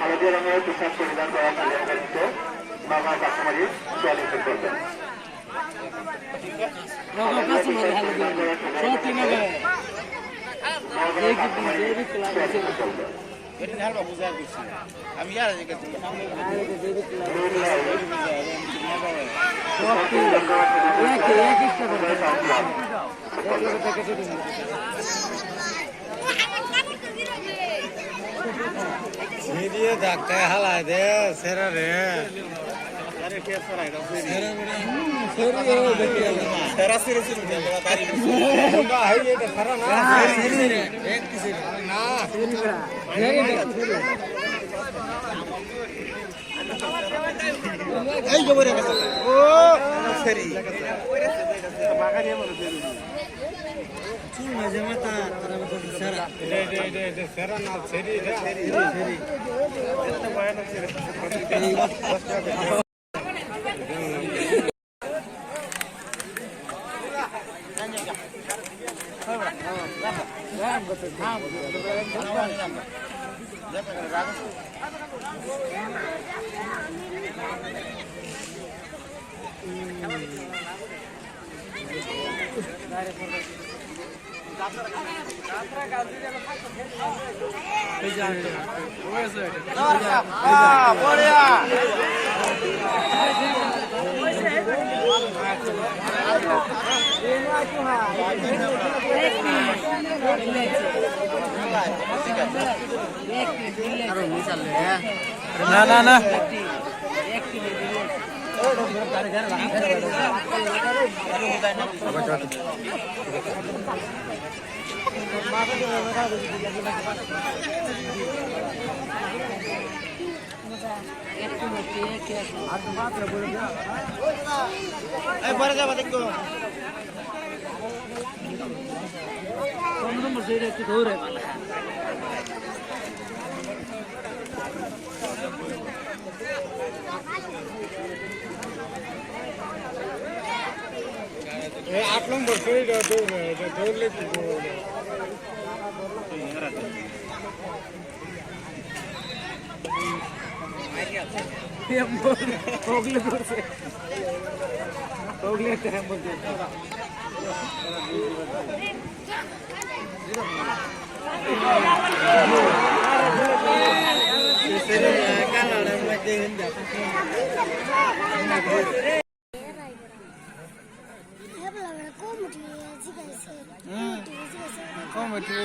হলদিয়া রঙের পোশাক পরিধান করা বাবা কাস্টমারি চুয়াল্লিশ করবেন। আমি দিয়ে ধাক্কা হালাই দে সেরা রে না না না পরে যাবো দেখো একটু ধরে আট নম্বর ধরলে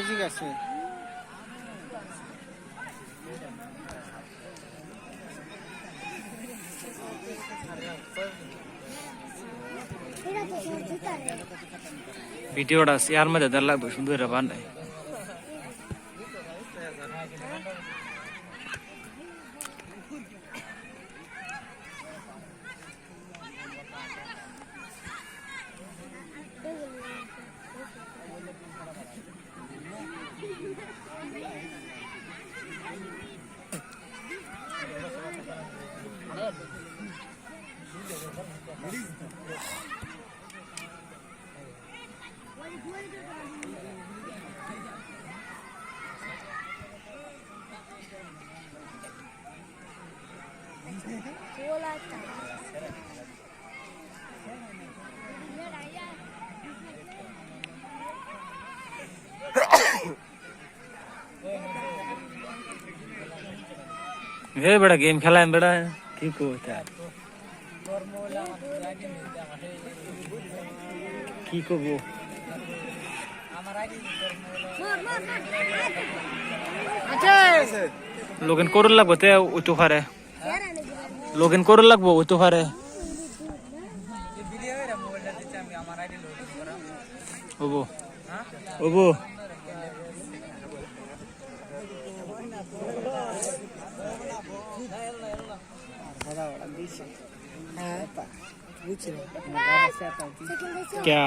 ঠিক আছে ভিডিওটা শেয়ার মধ্যে দেওয়ার লাগবে সুন্দর বানায় हे बड़ा गेम खेला है बड़ा ठीक होता है की को वो लोगन कोरल लग बते उतो फारे लोगन कोरल लग बो उतो फारे ओबो ओबो क्या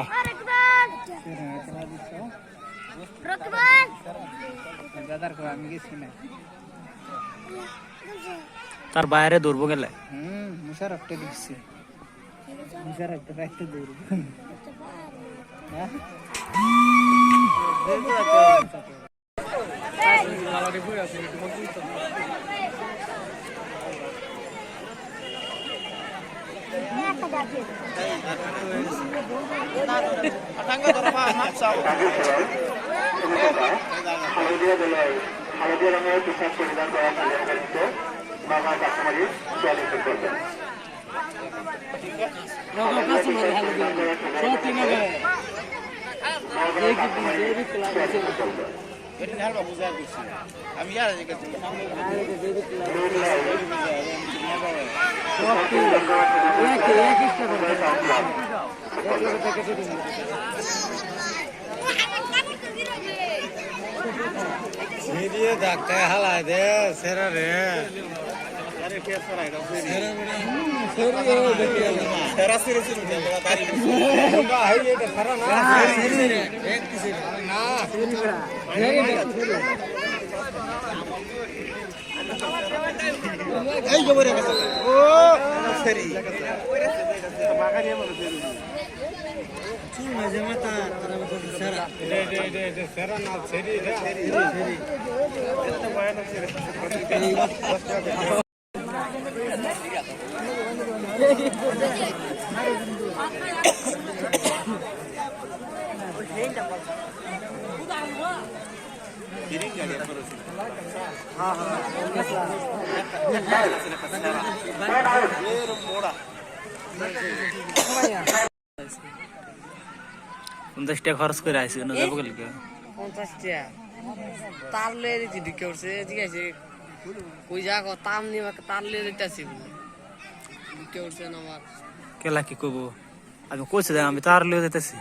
दादार को आमी के सुने তার বাইরে দৌড়বো গেলে মুশার একটা দিচ্ছে মুশার একটা রাখতে দৌড়ব হালদিয়া রঙের পোশাক পরিধান করা ছেলেমেয়েদেরকে বাবা কাস্টমারি চুয়াল্লিশ করবেন আমি দিয়ে ডাক্তার হালাই দে সেরা রে পঞ্চাশ টাকা খরচ করে আসি না যাবো গেলে 50 টাকা তার লয়ে দিতে ঢুকে উঠছে ঠিক আছে কই যা তাম নিয়ে তার লয়ে দিতেছি ঢুকে উঠছে না আমার কেলা কি করবো আমি কইছি আমি তার লিয়ে যেতেছি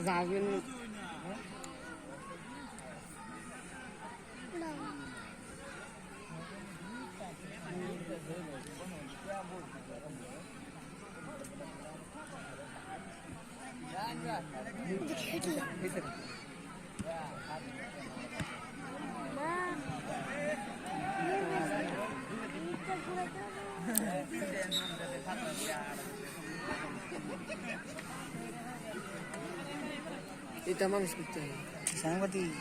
যাবেন এটা মানুষ করতে হবে সাংবাদিক